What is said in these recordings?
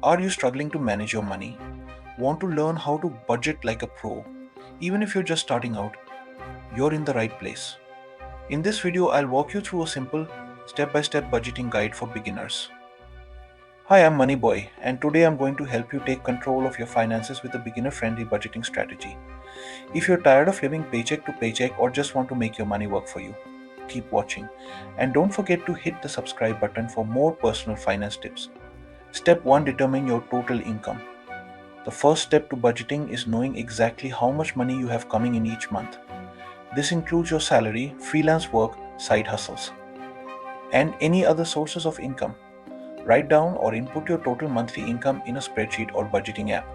Are you struggling to manage your money? Want to learn how to budget like a pro? Even if you're just starting out, you're in the right place. In this video, I'll walk you through a simple step-by-step budgeting guide for beginners. Hi, I'm Moneyboy, and today I'm going to help you take control of your finances with a beginner-friendly budgeting strategy. If you're tired of living paycheck to paycheck or just want to make your money work for you, keep watching. And don't forget to hit the subscribe button for more personal finance tips. Step 1: Determine your total income. The first step to budgeting is knowing exactly how much money you have coming in each month. This includes your salary, freelance work, side hustles, and any other sources of income. Write down or input your total monthly income in a spreadsheet or budgeting app.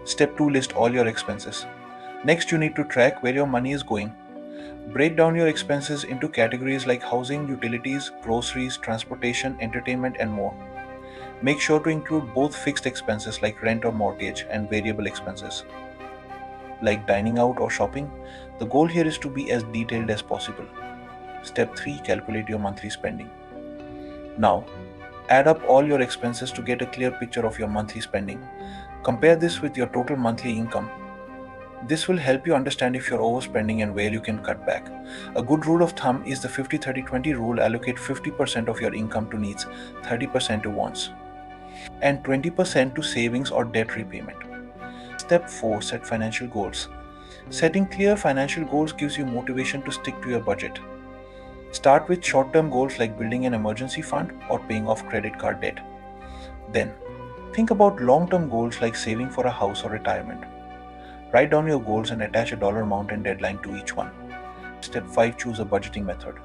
Step 2: List all your expenses. Next, you need to track where your money is going. Break down your expenses into categories like housing, utilities, groceries, transportation, entertainment, and more. Make sure to include both fixed expenses like rent or mortgage and variable expenses like dining out or shopping. The goal here is to be as detailed as possible. Step 3: Calculate your monthly spending. Now, add up all your expenses to get a clear picture of your monthly spending. Compare this with your total monthly income. This will help you understand if you're overspending and where you can cut back. A good rule of thumb is the 50-30-20 rule. Allocate 50% of your income to needs, 30% to wants, and 20% to savings or debt repayment. Step 4: Set financial goals. Setting clear financial goals gives you motivation to stick to your budget. Start with short term goals like building an emergency fund or paying off credit card debt. Then, think about long term goals like saving for a house or retirement. Write down your goals and attach a dollar amount and deadline to each one. Step 5: Choose a budgeting method.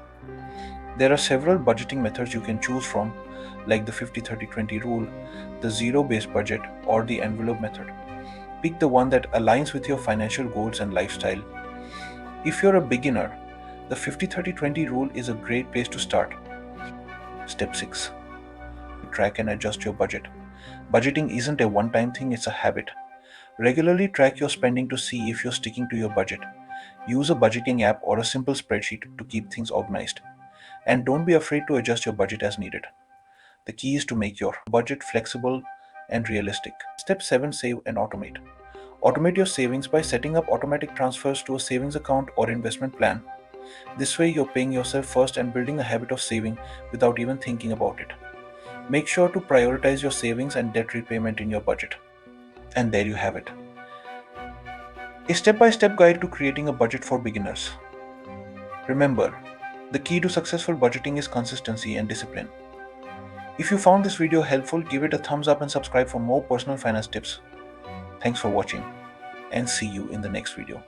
There are several budgeting methods you can choose from, like the 50-30-20 rule, the zero based budget, or the envelope method. Pick the one that aligns with your financial goals and lifestyle. If you're a beginner, the 50-30-20 rule is a great place to start. Step 6: Track and adjust your budget. Budgeting isn't a one time thing, it's a habit. Regularly track your spending to see if you're sticking to your budget. Use a budgeting app or a simple spreadsheet to keep things organized. And don't be afraid to adjust your budget as needed. The key is to make your budget flexible and realistic. Step 7: Save and automate. Automate your savings by setting up automatic transfers to a savings account or investment plan. This way, you're paying yourself first and building a habit of saving without even thinking about it. Make sure to prioritize your savings and debt repayment in your budget. And there you have it, a step by step guide to creating a budget for beginners. Remember, the key to successful budgeting is consistency and discipline. If you found this video helpful, give it a thumbs up and subscribe for more personal finance tips. Thanks for watching, and see you in the next video.